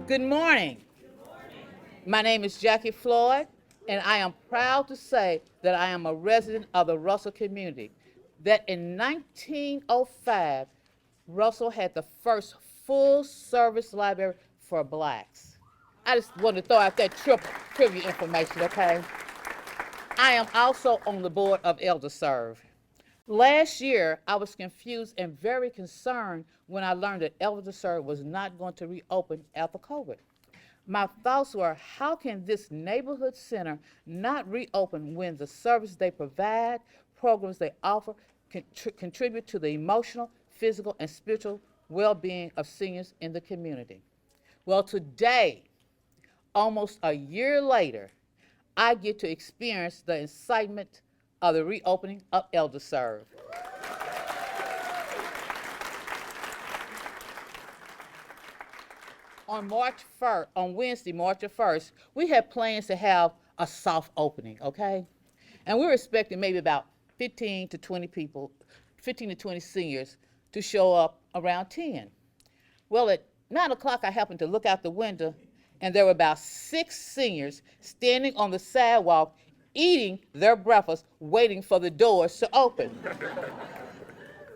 Good morning. My name is Jackie Floyd, and I am proud to say that I am a resident of the Russell community. That in 1905, Russell had the first full service library for blacks. I just wanted to throw out that trivia information, okay? I am also on the board of ElderServe. Last year, I was confused and very concerned when I learned that ElderServe was not going to reopen after COVID. My thoughts were, how can this neighborhood center not reopen when the service they provide, programs they offer, contribute to the emotional, physical, and spiritual well-being of seniors in the community? Well, today, almost a year later, I get to experience the excitement of the reopening of ElderServe. On Wednesday, March the 1st, we had plans to have a soft opening, okay? And we were expecting maybe about 15 to 20 people, 15 to 20 seniors to show up around 10. Well, at 9 o'clock, I happened to look out the window, and there were about 6 seniors standing on the sidewalk eating their breakfast, waiting for the doors to open.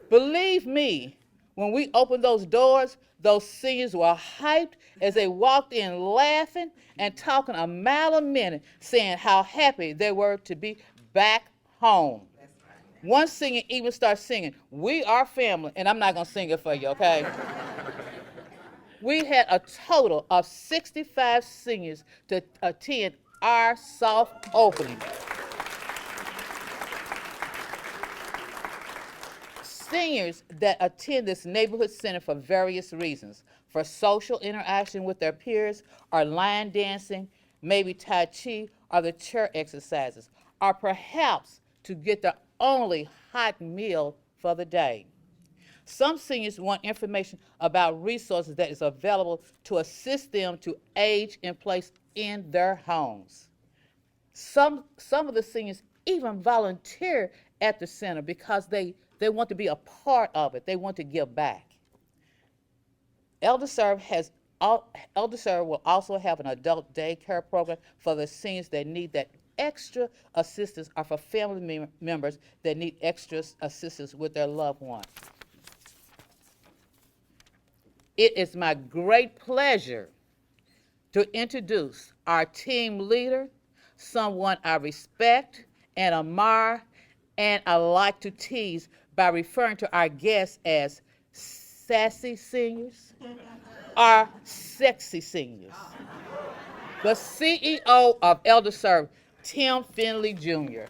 Believe me, when we opened those doors, those seniors were hyped as they walked in laughing and talking a mile a minute, saying how happy they were to be back home. One senior even started singing, "We are family," and I'm not going to sing it for you, okay? We had a total of 65 seniors to attend our soft opening. Seniors that attend this neighborhood center for various reasons, for social interaction with their peers, or line dancing, maybe Tai Chi, or the chair exercises, or perhaps to get their only hot meal for the day. Some seniors want information about resources that is available to assist them to age in place in their homes. Some of the seniors even volunteer at the center because they want to be a part of it. They want to give back. ElderServe has ElderServe will also have an adult daycare program for the seniors that need that extra assistance, or for family members that need extra assistance with their loved one. It is my great pleasure to introduce our team leader, someone I respect and admire, and I like to tease by referring to our guests as sassy seniors or sexy seniors. The CEO of ElderServe, Tim Finley Jr.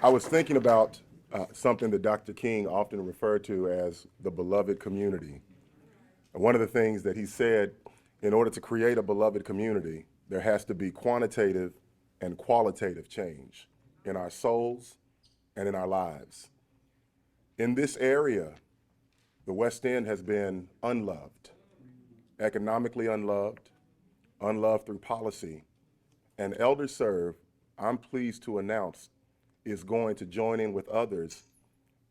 I was thinking about something that Dr. King often referred to as the beloved community. And one of the things that he said, in order to create a beloved community, there has to be quantitative and qualitative change in our souls and in our lives. In this area, the West End has been unloved, economically unloved, unloved through policy, and ElderServe, I'm pleased to announce, is going to join in with others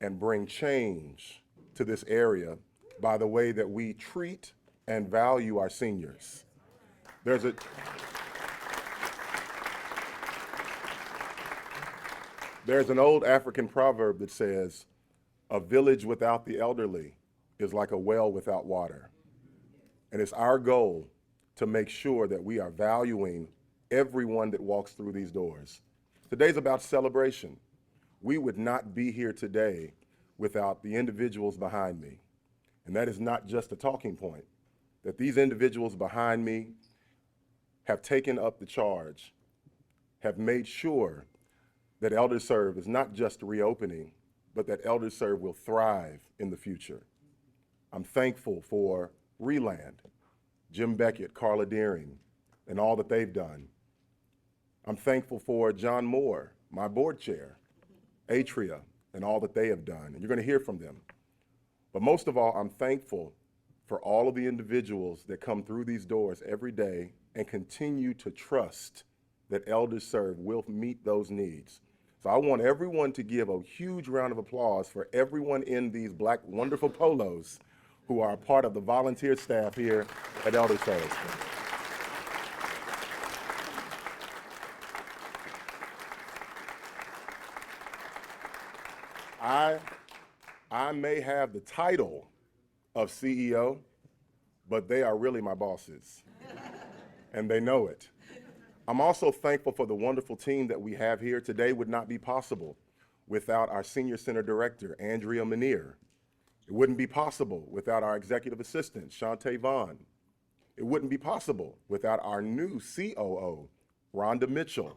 and bring change to this area by the way that we treat and value our seniors. There's an old African proverb that says, "A village without the elderly is like a well without water." And it's our goal to make sure that we are valuing everyone that walks through these doors. Today's about celebration. We would not be here today without the individuals behind me. And that is not just a talking point, that these individuals behind me have taken up the charge, have made sure that ElderServe is not just reopening, but that ElderServe will thrive in the future. I'm thankful for Reland, Jim Beckett, Carla Deering, and all that they've done. I'm thankful for John Moore, my board chair, Atria, and all that they have done. And you're going to hear from them. But most of all, I'm thankful for all of the individuals that come through these doors every day and continue to trust that ElderServe will meet those needs. So I want everyone to give a huge round of applause for everyone in these black wonderful polos who are a part of the volunteer staff here at ElderServe. I may have the title of CEO, but they are really my bosses, and they know it. I'm also thankful for the wonderful team that we have here. Today would not be possible without our Senior Center Director, Andrea Manier. It wouldn't be possible without our Executive Assistant, Shantae Vaughn. It wouldn't be possible without our new COO, Rhonda Mitchell,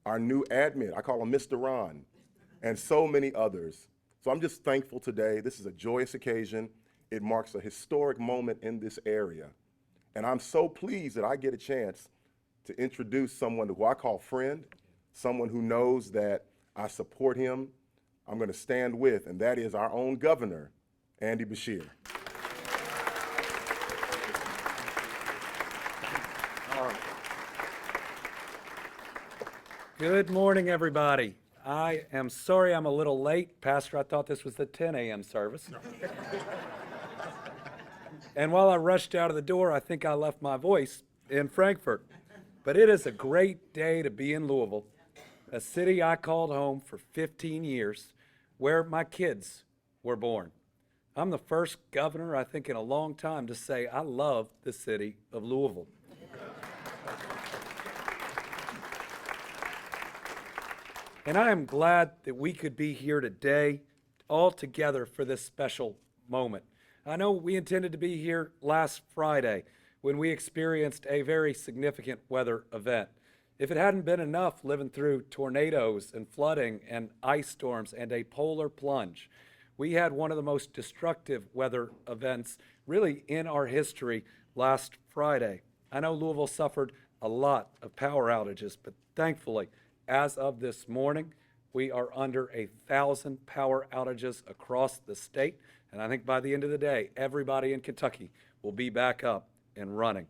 our new admin, I call him Mr. Ron, and so many others. So I'm just thankful today. This is a joyous occasion. It marks a historic moment in this area. And I'm so pleased that I get a chance to introduce someone who I call friend, someone who knows that I support him, I'm going to stand with, and that is our own governor, Andy Beshear. Good morning, everybody. I am sorry I'm a little late. Pastor, I thought this was the 10 a.m. service. And while I rushed out of the door, I think I left my voice in Frankfurt. But it is a great day to be in Louisville, a city I called home for 15 years, where my kids were born. I'm the first governor, I think, in a long time to say I love the city of Louisville. And I am glad that we could be here today all together for this special moment. I know we intended to be here last Friday when we experienced a very significant weather event. If it hadn't been enough living through tornadoes and flooding and ice storms and a polar plunge, we had one of the most destructive weather events really in our history last Friday. I know Louisville suffered a lot of power outages, but thankfully, as of this morning, we are under 1,000 power outages across the state, and I think by the end of the day, everybody in Kentucky will be back up and running.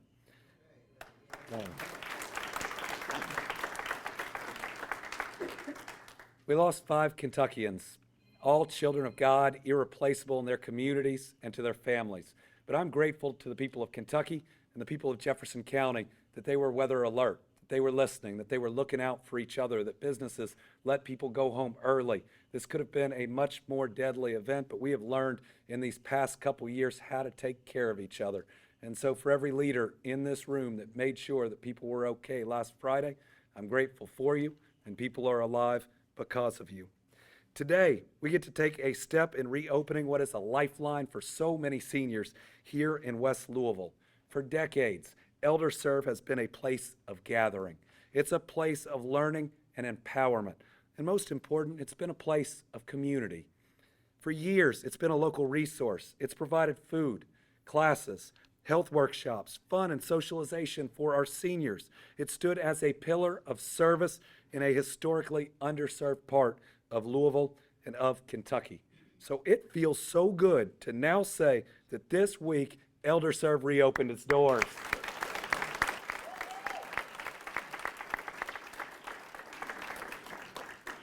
We lost 5 Kentuckians, all children of God, irreplaceable in their communities and to their families. But I'm grateful to the people of Kentucky and the people of Jefferson County that they were weather alert, that they were listening, that they were looking out for each other, that businesses let people go home early. This could have been a much more deadly event, but we have learned in these past couple years how to take care of each other. And so for every leader in this room that made sure that people were okay last Friday, I'm grateful for you, and people are alive because of you. Today, we get to take a step in reopening what is a lifeline for so many seniors here in West Louisville. For decades, ElderServe has been a place of gathering. It's a place of learning and empowerment. And most important, it's been a place of community. For years, it's been a local resource. It's provided food, classes, health workshops, fun and socialization for our seniors. It stood as a pillar of service in a historically underserved part of Louisville and of Kentucky. So it feels so good to now say that this week, ElderServe reopened its doors.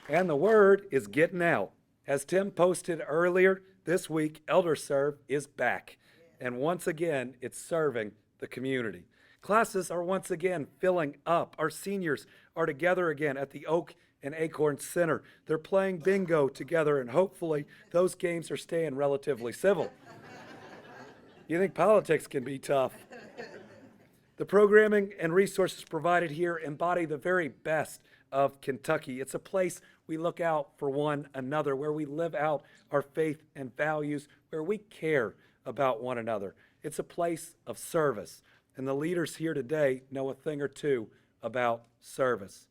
And the word is getting out. As Tim posted earlier, this week, ElderServe is back. And once again, it's serving the community. Classes are once again filling up. Our seniors are together again at the Oak and Acorn Center. They're playing bingo together, and hopefully those games are staying relatively civil. You think politics can be tough? The programming and resources provided here embody the very best of Kentucky. It's a place we look out for one another, where we live out our faith and values, where we care about one another. It's a place of service, and the leaders here today know a thing or two about service.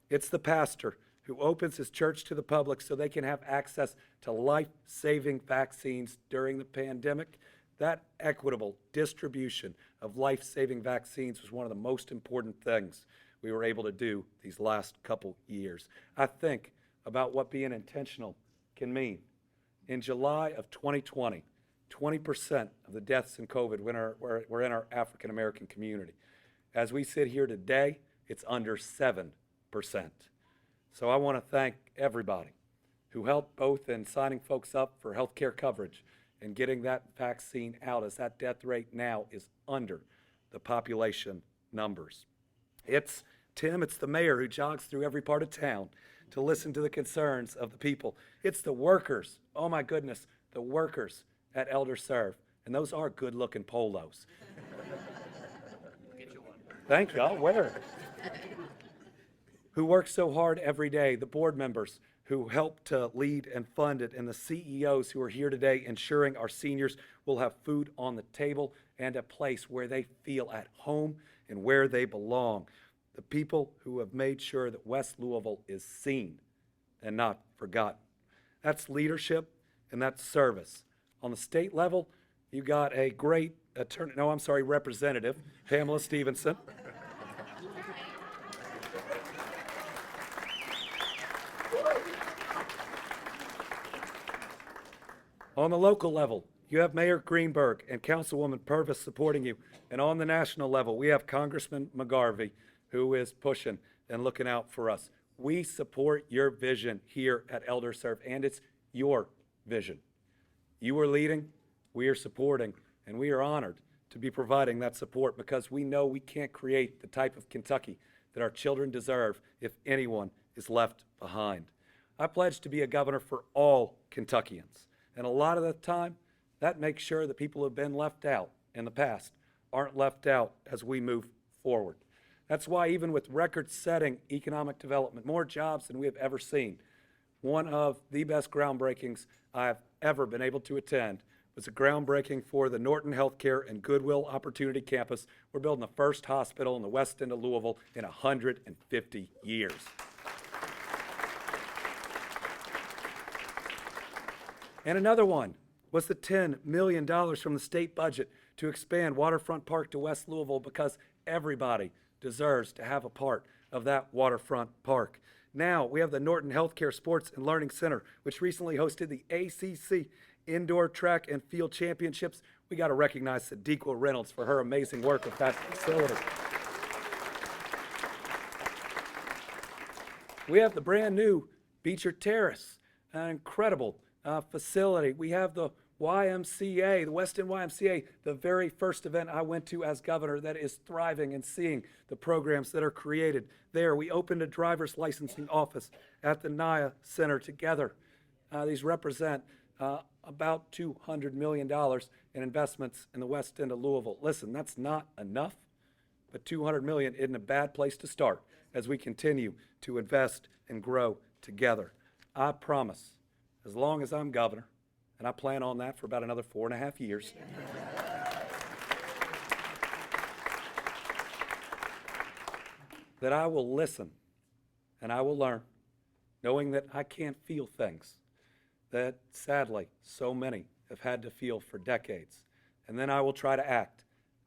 It's the pastor who opens his church to the public so they can have access to life-saving vaccines during the pandemic. That equitable distribution of life-saving vaccines was one of the most important things we were able to do these last couple years. I think about what being intentional can mean. In July of 2020, 20% of the deaths in COVID were in our African American community. As we sit here today, it's under 7%. So I want to thank everybody who helped both in signing folks up for health care coverage and getting that vaccine out, as that death rate now is under the population numbers. It's Tim, it's the mayor who jogs through every part of town to listen to the concerns of the people. It's the workers, oh my goodness, the workers at ElderServe, and those are good-looking polos. Thank you, I'll wear it. Who work so hard every day, the board members who help to lead and fund it, and the CEOs who are here today ensuring our seniors will have food on the table and a place where they feel at home and where they belong. The people who have made sure that West Louisville is seen and not forgotten. That's leadership and that's service. On the state level, you got a great representative, Pamela Stevenson. On the local level, you have Mayor Greenberg and Councilwoman Purvis supporting you. And on the national level, we have Congressman McGarvey, who is pushing and looking out for us. We support your vision here at ElderServe, and it's your vision. You are leading, we are supporting, and we are honored to be providing that support because we know we can't create the type of Kentucky that our children deserve if anyone is left behind. I pledge to be a governor for all Kentuckians. And a lot of the time, that makes sure that people who have been left out in the past aren't left out as we move forward. That's why even with record-setting economic development, more jobs than we have ever seen, one of the best groundbreakings I've ever been able to attend was a groundbreaking for the Norton Healthcare and Goodwill Opportunity Campus. We're building the first hospital in the west end of Louisville in 150 years. And another one was the $10 million from the state budget to expand Waterfront Park to West Louisville because everybody deserves to have a part of that waterfront park. Now we have the Norton Healthcare Sports and Learning Center, which recently hosted the ACC Indoor Track and Field Championships. We got to recognize Sadiqa Reynolds for her amazing work with that facility. We have the brand new Beecher Terrace, an incredible facility. We have the YMCA, the West End YMCA, the very first event I went to as governor that is thriving and seeing the programs that are created there. We opened a driver's licensing office at the NIA Center together. These represent about $200 million in investments in the West End of Louisville. Listen, that's not enough, but $200 million isn't a bad place to start as we continue to invest and grow together. I promise, as long as I'm governor, and I plan on that for about another 4.5 years, that I will listen and I will learn, knowing that I can't feel things that sadly so many have had to feel for decades. And then I will try to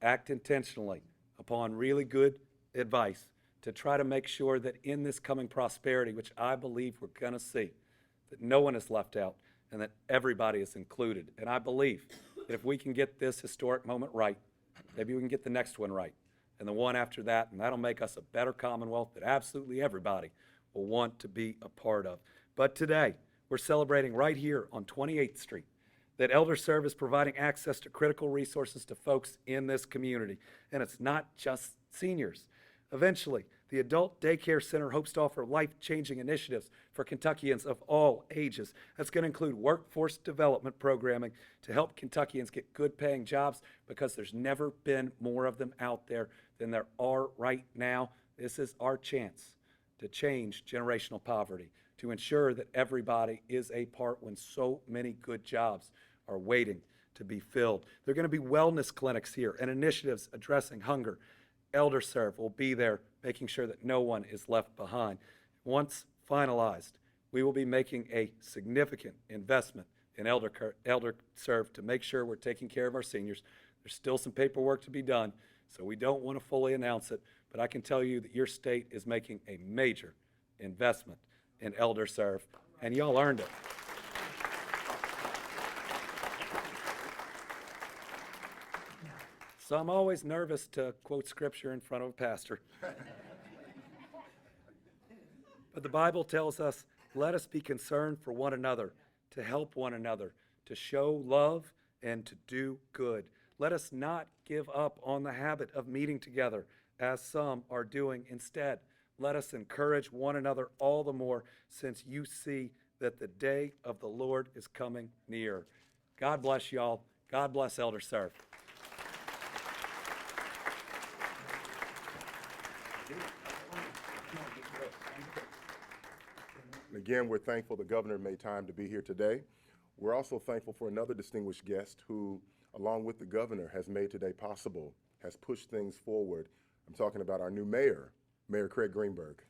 act intentionally upon really good advice to try to make sure that in this coming prosperity, which I believe we're going to see, that no one is left out and that everybody is included. And I believe that if we can get this historic moment right, maybe we can get the next one right and the one after that, and that'll make us a better Commonwealth that absolutely everybody will want to be a part of. But today, we're celebrating right here on 28th Street that ElderServe is providing access to critical resources to folks in this community. And it's not just seniors. Eventually, the Adult Daycare Center hopes to offer life-changing initiatives for Kentuckians of all ages. That's going to include workforce development programming to help Kentuckians get good-paying jobs because there's never been more of them out there than there are right now. This is our chance to change generational poverty, to ensure that everybody is a part when so many good jobs are waiting to be filled. There are going to be wellness clinics here and initiatives addressing hunger. ElderServe will be there making sure that no one is left behind. Once finalized, we will be making a significant investment in ElderServe to make sure we're taking care of our seniors. There's still some paperwork to be done, so we don't want to fully announce it, but I can tell you that your state is making a major investment in ElderServe, and y'all earned it. So I'm always nervous to quote scripture in front of a pastor. But the Bible tells us, let us be concerned for one another, to help one another, to show love, and to do good. Let us not give up on the habit of meeting together, as some are doing. Instead, let us encourage one another all the more, since you see that the day of the Lord is coming near. God bless y'all. God bless ElderServe. Again, we're thankful the governor made time to be here today. We're also thankful for another distinguished guest who, along with the governor, has made today possible, has pushed things forward. I'm talking about our new mayor, Mayor Craig Greenberg.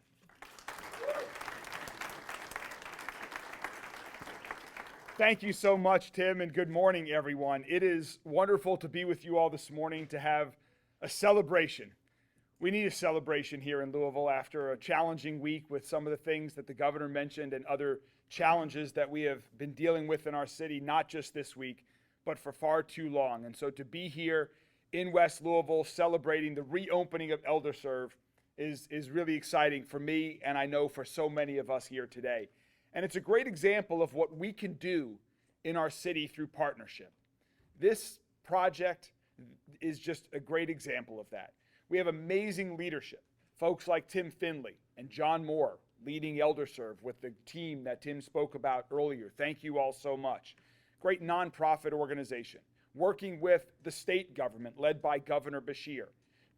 Thank you so much, Tim, and good morning, everyone. It is wonderful to be with you all this morning to have a celebration. We need a celebration here in Louisville after a challenging week with some of the things that the governor mentioned and other challenges that we have been dealing with in our city, not just this week, but for far too long. And so to be here in West Louisville celebrating the reopening of ElderServe is really exciting for me, and I know for so many of us here today. And it's a great example of what we can do in our city through partnership. This project is just a great example of that. We have amazing leadership, folks like Tim Finley and John Moore leading ElderServe with the team that Tim spoke about earlier. Thank you all so much. Great nonprofit organization, working with the state government led by Governor Beshear,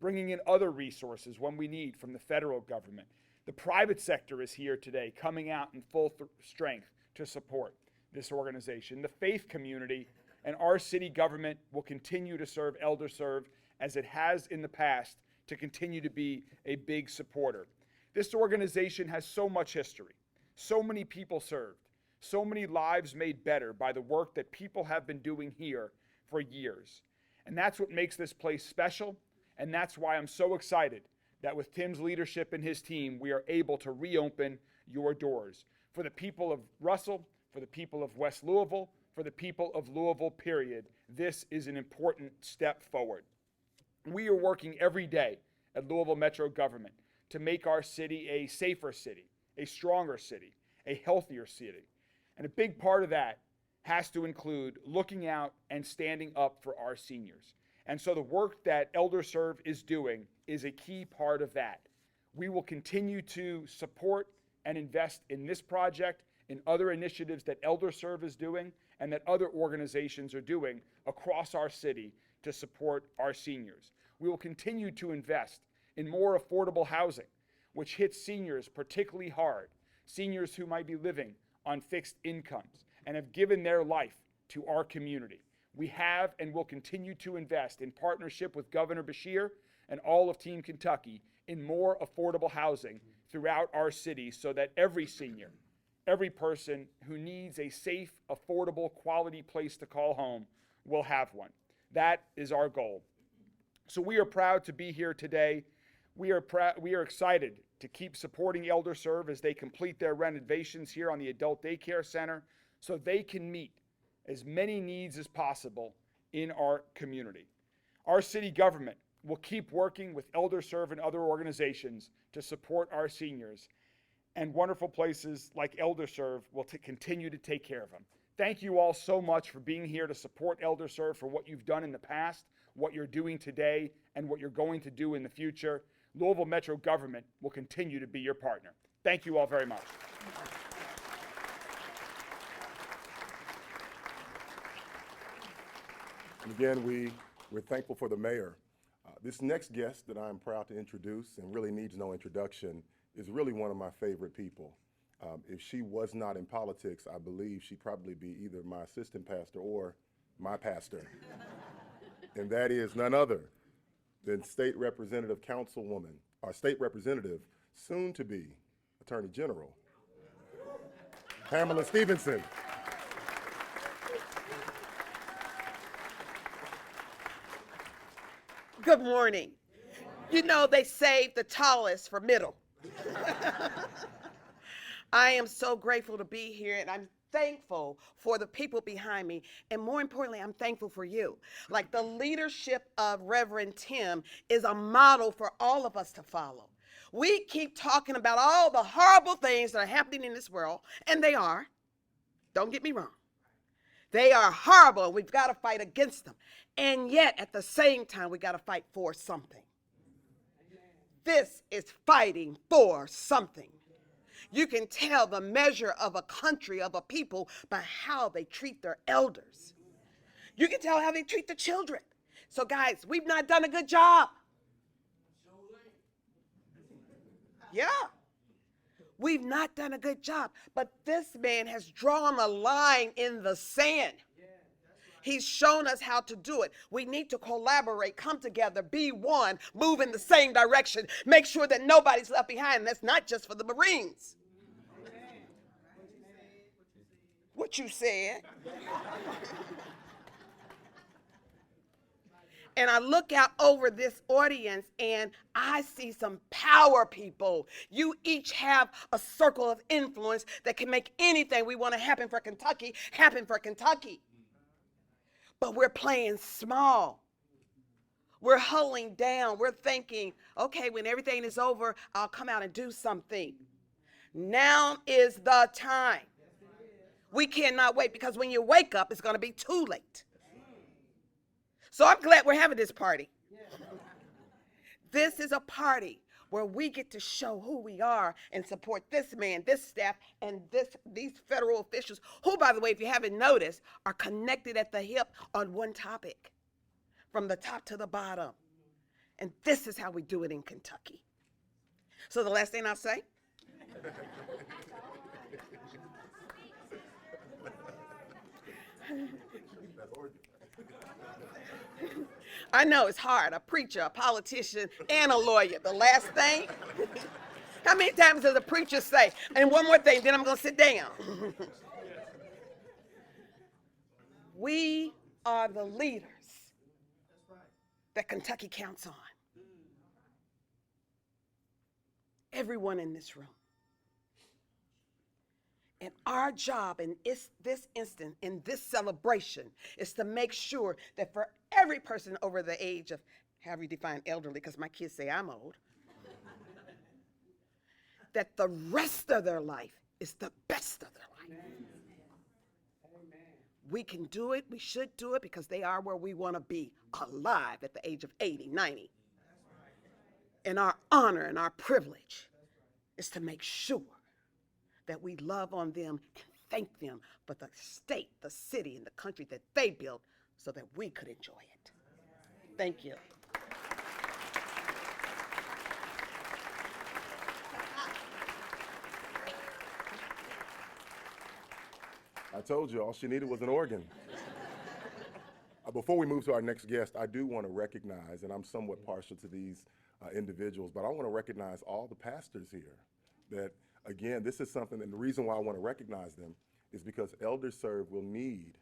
bringing in other resources when we need from the federal government. The private sector is here today, coming out in full strength to support this organization. The faith community and our city government will continue to serve ElderServe as it has in the past, to continue to be a big supporter. This organization has so much history, so many people served, so many lives made better by the work that people have been doing here for years. And that's what makes this place special, and that's why I'm so excited that with Tim's leadership and his team, we are able to reopen your doors. For the people of Russell, for the people of West Louisville, for the people of Louisville, period, this is an important step forward. We are working every day at Louisville Metro Government to make our city a safer city, a stronger city, a healthier city. And a big part of that has to include looking out and standing up for our seniors. And so the work that ElderServe is doing is a key part of that. We will continue to support and invest in this project, in other initiatives that ElderServe is doing, and that other organizations are doing across our city to support our seniors. We will continue to invest in more affordable housing, which hits seniors particularly hard, seniors who might be living on fixed incomes and have given their life to our community. We have and will continue to invest in partnership with Governor Beshear and all of Team Kentucky in more affordable housing throughout our city so that every senior, every person who needs a safe, affordable, quality place to call home will have one. That is our goal. So we are proud to be here today. We are excited to keep supporting ElderServe as they complete their renovations here on the Adult Daycare Center so they can meet as many needs as possible in our community. Our city government will keep working with ElderServe and other organizations to support our seniors, and wonderful places like ElderServe will continue to take care of them. Thank you all so much for being here to support ElderServe for what you've done in the past, what you're doing today, and what you're going to do in the future. Louisville Metro Government will continue to be your partner. Thank you all very much. And again, we're thankful for the mayor. This next guest that I'm proud to introduce, and really needs no introduction, is really one of my favorite people. If she was not in politics, I believe she'd probably be either my assistant pastor or my pastor. And that is none other than State Representative Councilwoman, our State Representative, soon to be Attorney General, Pamela Stevenson. Good morning. You know, they saved the tallest for middle. I am so grateful to be here, and I'm thankful for the people behind me. And more importantly, I'm thankful for you. Like, the leadership of Reverend Tim is a model for all of us to follow. We keep talking about all the horrible things that are happening in this world, and they are. Don't get me wrong. They are horrible. We've got to fight against them. And yet, at the same time, we got to fight for something. This is fighting for something. You can tell the measure of a country, of a people, by how they treat their elders. You can tell how they treat the children. So, guys, we've not done a good job. Yeah. We've not done a good job. But this man has drawn a line in the sand. He's shown us how to do it. We need to collaborate, come together, be one, move in the same direction, make sure that nobody's left behind. And that's not just for the Marines. What you said. And I look out over this audience and I see some power people. You each have a circle of influence that can make anything we want to happen for Kentucky happen for Kentucky. But we're playing small. We're huddling down. We're thinking, okay, when everything is over, I'll come out and do something. Now is the time. We cannot wait, because when you wake up, it's going to be too late. So I'm glad we're having this party. This is a party where we get to show who we are and support this man, this staff, and these federal officials who, by the way, if you haven't noticed, are connected at the hip on one topic, from the top to the bottom. And this is how we do it in Kentucky. So the last thing I'll say, I know it's hard, a preacher, a politician, and a lawyer. The last thing, how many times does a preacher say, and one more thing, then I'm going to sit down. We are the leaders that Kentucky counts on. Everyone in this room. And our job in this instant, in this celebration, is to make sure that for every person over the age of, however you define elderly, because my kids say I'm old, that the rest of their life is the best of their life. We can do it, we should do it, because they are where we want to be, alive at the age of 80, 90. And our honor and our privilege is to make sure that we love on them and thank them for the state, the city, and the country that they built so that we could enjoy it. Thank you. I told you all she needed was an organ. Before we move to our next guest, I do want to recognize, and I'm somewhat partial to these individuals, but I want to recognize all the pastors here that, again, this is something, and the reason why I want to recognize them is because ElderServe will need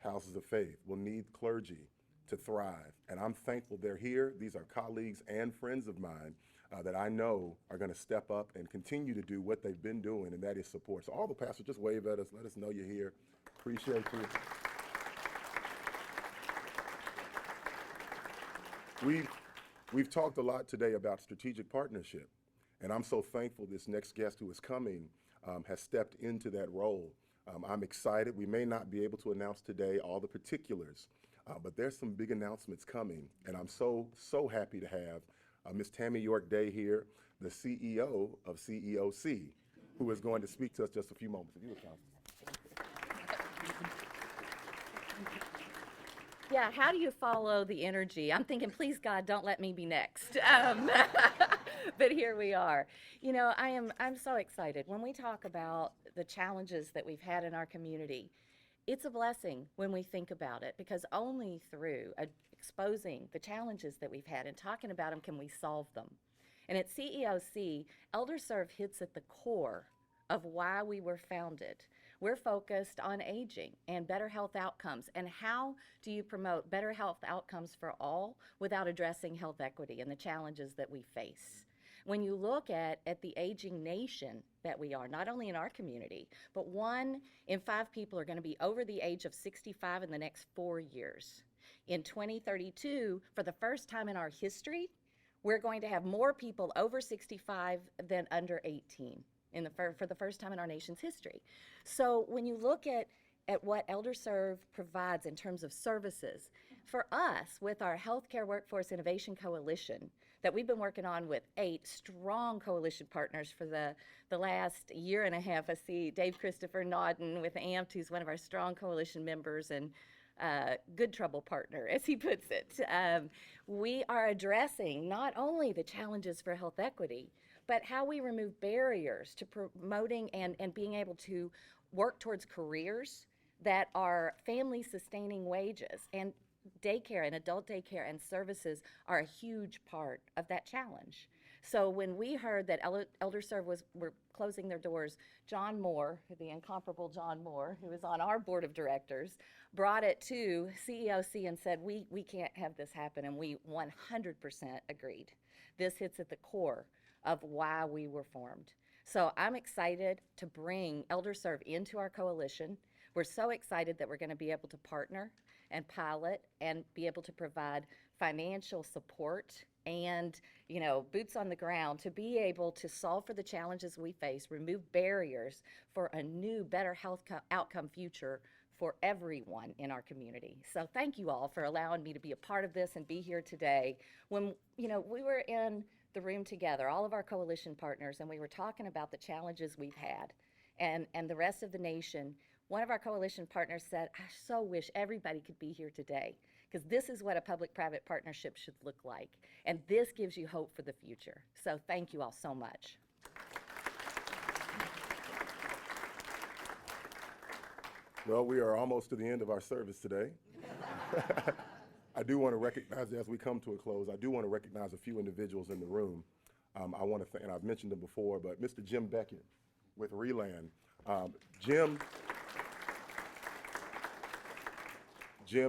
houses of faith, will need clergy to thrive. And I'm thankful they're here. These are colleagues and friends of mine that I know are going to step up and continue to do what they've been doing, and that is support. So all the pastors, just wave at us, let us know you're here. Appreciate you. We've talked a lot today about strategic partnership. And I'm so thankful this next guest who is coming has stepped into that role. I'm excited. We may not be able to announce today all the particulars, but there's some big announcements coming. And I'm so happy to have Ms. Tammy York-Day here, the CEO of CEOC, who is going to speak to us just a few moments. If you would come. Yeah, how do you follow the energy? I'm thinking, please God, don't let me be next. But here we are. You know, I'm so excited. When we talk about the challenges that we've had in our community, it's a blessing when we think about it, because only through exposing the challenges that we've had and talking about them can we solve them. And at CEOC, ElderServe hits at the core of why we were founded. We're focused on aging and better health outcomes. And how do you promote better health outcomes for all without addressing health equity and the challenges that we face? When you look at the aging nation that we are, not only in our community, but 1 in 5 people are going to be over the age of 65 in the next 4 years. In 2032, for the first time in our history, we're going to have more people over 65 than under 18 for the first time in our nation's history. So when you look at what ElderServe provides in terms of services, for us, with our Healthcare Workforce Innovation Coalition that we've been working on with 8 strong coalition partners for the last year and a half. I see Dave Christopher nodding with AMPT, who's one of our strong coalition members and good trouble partner, as he puts it. We are addressing not only the challenges for health equity, but how we remove barriers to promoting and being able to work towards careers that are family-sustaining wages. And daycare and adult daycare and services are a huge part of that challenge. So when we heard that ElderServe were closing their doors, John Moore, the incomparable John Moore, who is on our board of directors, brought it to CEOC and said, we can't have this happen, and we 100% agreed. This hits at the core of why we were formed. So I'm excited to bring ElderServe into our coalition. We're so excited that we're going to be able to partner and pilot and be able to provide financial support and, boots on the ground to be able to solve for the challenges we face, remove barriers for a new, better health outcome future for everyone in our community. So thank you all for allowing me to be a part of this and be here today. When, we were in the room together, all of our coalition partners, and we were talking about the challenges we've had and the rest of the nation. One of our coalition partners said, I so wish everybody could be here today, because this is what a public-private partnership should look like. And this gives you hope for the future. So thank you all so much. Well, we are almost to the end of our service today. I do want to recognize, as we come to a close, I do want to recognize a few individuals in the room. I want to, and I've mentioned them before, but Mr. Jim Beckett with Reland. Jim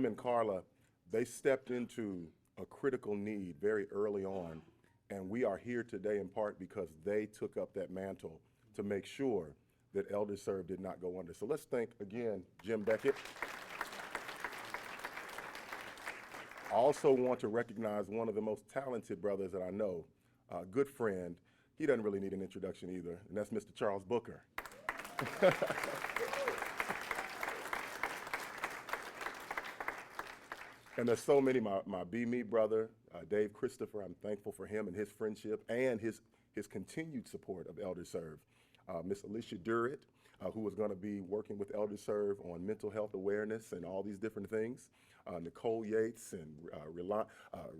and Carla, they stepped into a critical need very early on, and we are here today in part because they took up that mantle to make sure that ElderServe did not go under. So let's thank again Jim Beckett. I also want to recognize one of the most talented brothers that I know, a good friend. He doesn't really need an introduction either, and that's Mr. Charles Booker. And there's so many, my Be Me brother, Dave Christopher, I'm thankful for him and his friendship and his continued support of ElderServe. Miss Alicia Durrett, who is going to be working with ElderServe on mental health awareness and all these different things. Nicole Yates and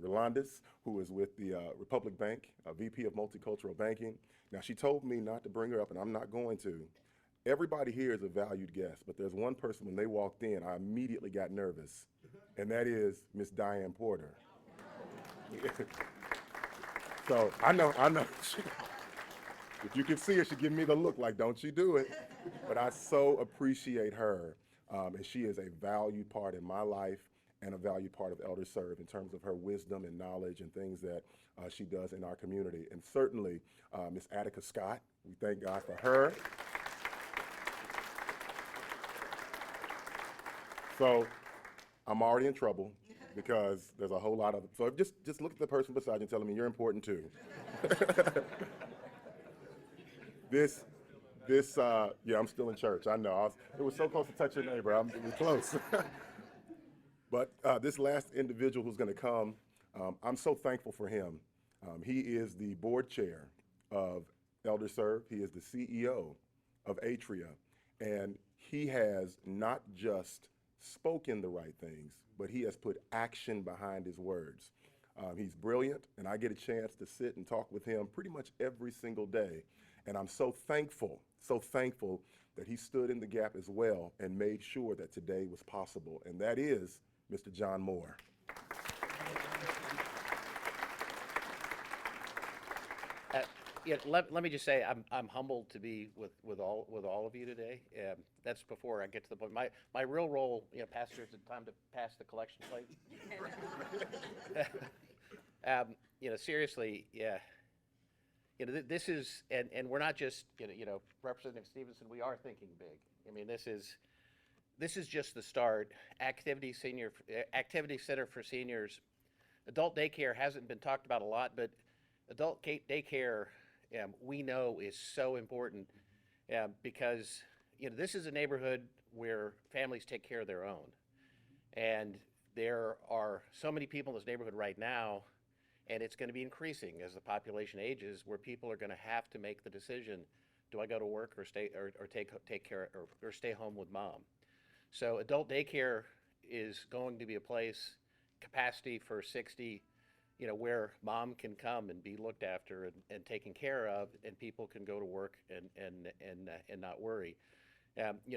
Rolandis, who is with the Republic Bank, VP of Multicultural Banking. Now, she told me not to bring her up, and I'm not going to. Everybody here is a valued guest, but there's one person, when they walked in, I immediately got nervous, and that is Miss Diane Porter. So I know. If you can see her, she give me the look like, don't you do it. But I so appreciate her, and she is a valued part in my life and a valued part of ElderServe in terms of her wisdom and knowledge and things that she does in our community. And certainly, Miss Attica Scott, we thank God for her. So I'm already in trouble because there's a whole lot of, so just look at the person beside you and tell them you're important too. Yeah, I'm still in church, I know. It was so close to touch your neighbor, I'm close. But this last individual who's gonna come, I'm so thankful for him. He is the board chair of ElderServe. He is the CEO of Atria. And he has not just spoken the right things, but he has put action behind his words. He's brilliant, and I get a chance to sit and talk with him pretty much every single day. And I'm so thankful that he stood in the gap as well and made sure that today was possible. And that is Mr. John Moore. Let me just say I'm humbled to be with all of you today. That's before I get to the point. My real role, Pastor, is the time to pass the collection plate. Seriously, yeah. This is, and we're not just, Representative Stevenson. We are thinking big. I mean, this is just the start. Activity Center for Seniors Adult daycare hasn't been talked about a lot, but adult daycare, we know is so important because this is a neighborhood where families take care of their own, and there are so many people in this neighborhood right now, and it's going to be increasing as the population ages, where people are going to have to make the decision: do I go to work or stay or take care or stay home with mom? So adult daycare is going to be a place, capacity for 60, where mom can come and be looked after and taken care of, and people can go to work and not worry.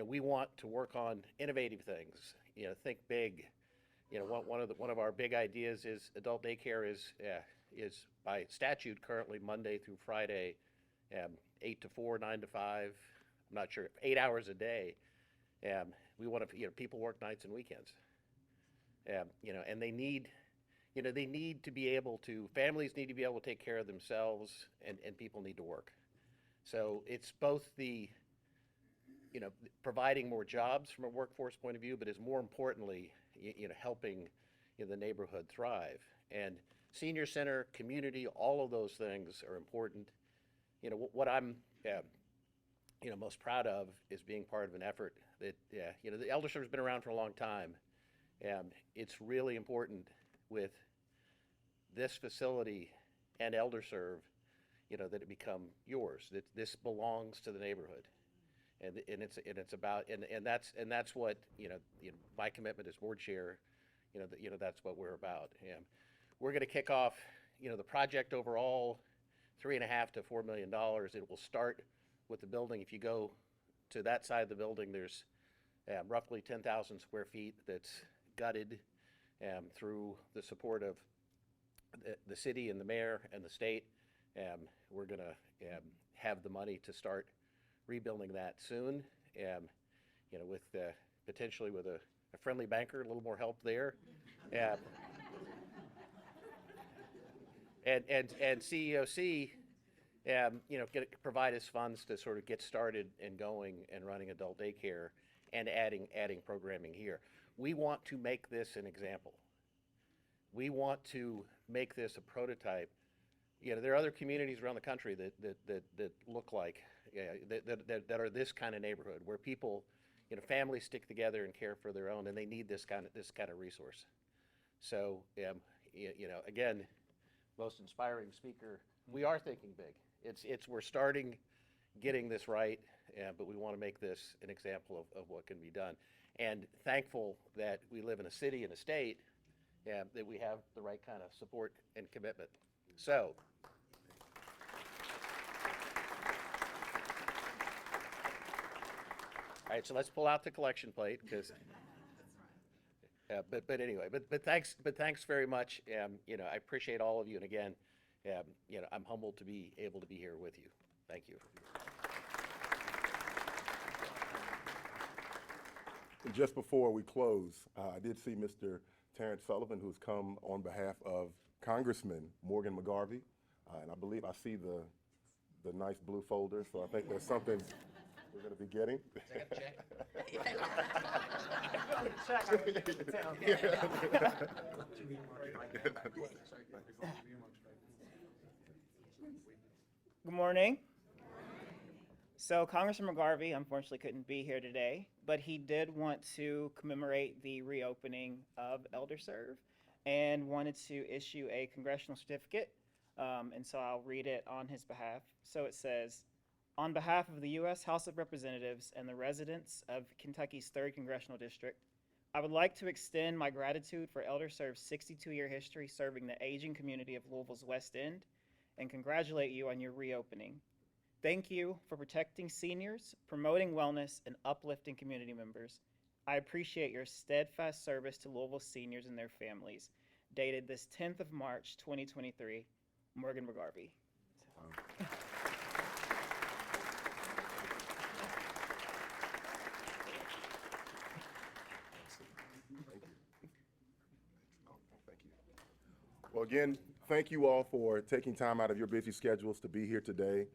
We want to work on innovative things. Think big. One of our big ideas is adult daycare is by statute currently Monday through Friday, 8 to 4, 9 to 5. I'm not sure, 8 hours a day. We want to, people work nights and weekends. And they need to be able to, families need to be able to take care of themselves, and people need to work. So it's both the, providing more jobs from a workforce point of view, but is more importantly, helping the neighborhood thrive. And senior center, community, all of those things are important. What I'm, most proud of is being part of an effort that, the ElderServe has been around for a long time. It's really important with this facility and ElderServe, that it become yours. That this belongs to the neighborhood, and it's about and that's what my commitment as board chair. That's what we're about. We're going to kick off, the project overall, $3.5 to $4 million. It will start with the building. If you go to that side of the building, there's roughly 10,000 square feet that's gutted through the support of the city and the mayor and the state. We're going to have the money to start rebuilding that soon, with potentially with a friendly banker, a little more help there. And CEOC, provide us funds to sort of get started and going and running adult daycare and adding programming here. We want to make this an example. We want to make this a prototype. There are other communities around the country that look like, that are this kind of neighborhood where people, families stick together and care for their own, and they need this kind of resource. So, again, most inspiring speaker. We are thinking big. We're starting getting this right, but we want to make this an example of what can be done. And thankful that we live in a city and a state that we have the right kind of support and commitment. So, all right, so let's pull out the collection plate, because. But anyway, but thanks very much. I appreciate all of you, and again, I'm humbled to be able to be here with you. Thank you. And just before we close, I did see Mr. Terrence Sullivan, who's come on behalf of Congressman Morgan McGarvey, and I believe I see the nice blue folder, so I think there's something we're going to be getting. Good morning. So Congressman McGarvey unfortunately couldn't be here today, but he did want to commemorate the reopening of ElderServe and wanted to issue a congressional certificate. And so I'll read it on his behalf. So it says, on behalf of the U.S. House of Representatives and the residents of Kentucky's 3rd Congressional District, I would like to extend my gratitude for ElderServe's 62-year history serving the aging community of Louisville's West End and congratulate you on your reopening. Thank you for protecting seniors, promoting wellness, and uplifting community members. I appreciate your steadfast service to Louisville seniors and their families. Dated this 10th of March, 2023, Morgan McGarvey. Well, again, thank you all for taking time out of your busy schedules to be here today.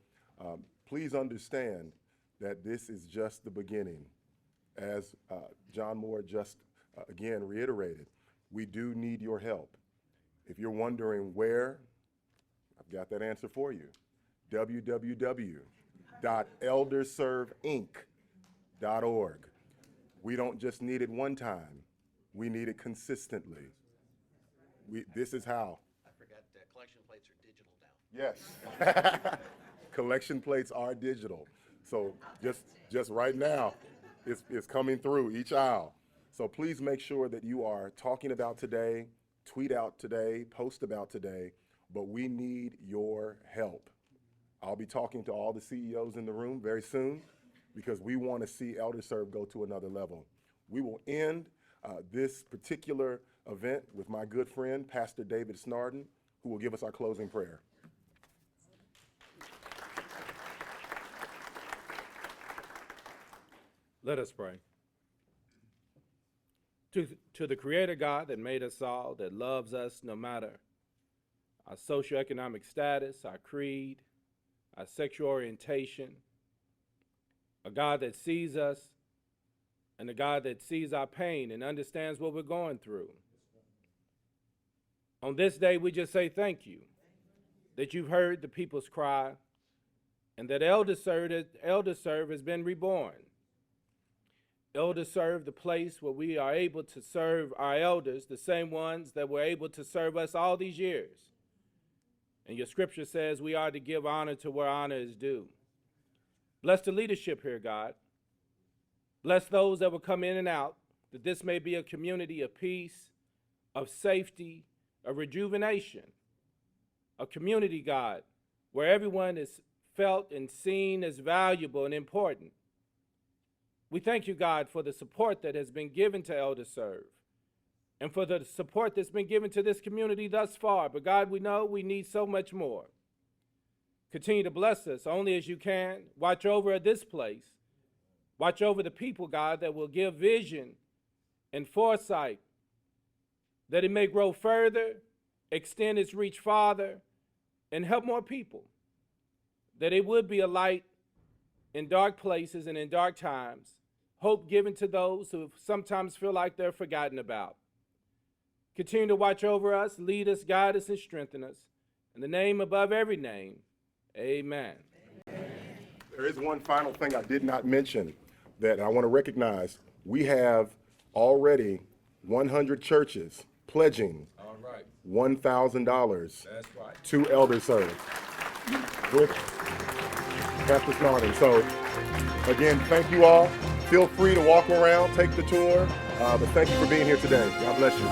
Please understand that this is just the beginning. As John Moore just again reiterated, we do need your help. If you're wondering where, I've got that answer for you. www.elderserveinc.org. We don't just need it one time, we need it consistently. This is how. I forgot collection plates are digital now. Yes. Collection plates are digital. So just right now, it's coming through each aisle. So please make sure that you are talking about today, tweet out today, post about today, but we need your help. I'll be talking to all the CEOs in the room very soon because we want to see ElderServe go to another level. We will end this particular event with my good friend, Pastor David Snarden, who will give us our closing prayer. Let us pray. To the Creator God that made us all, that loves us no matter our socioeconomic status, our creed, our sexual orientation, a God that sees us, and a God that sees our pain and understands what we're going through. On this day, we just say thank you that you've heard the people's cry and that ElderServe has been reborn. ElderServe, the place where we are able to serve our elders, the same ones that were able to serve us all these years. And your scripture says we are to give honor to where honor is due. Bless the leadership here, God. Bless those that will come in and out, that this may be a community of peace, of safety, of rejuvenation. A community, God, where everyone is felt and seen as valuable and important. We thank you, God, for the support that has been given to ElderServe and for the support that's been given to this community thus far. But God, we know we need so much more. Continue to bless us only as you can. Watch over this place. Watch over the people, God, that will give vision and foresight, that it may grow further, extend its reach farther, and help more people. That it would be a light in dark places and in dark times, hope given to those who sometimes feel like they're forgotten about. Continue to watch over us, lead us, guide us, and strengthen us. In the name above every name, amen. There is one final thing I did not mention that I want to recognize. We have already 100 churches pledging $1,000 to ElderServe with Pastor Snarden. So again, thank you all. Feel free to walk around, take the tour, but thank you for being here today. God bless you.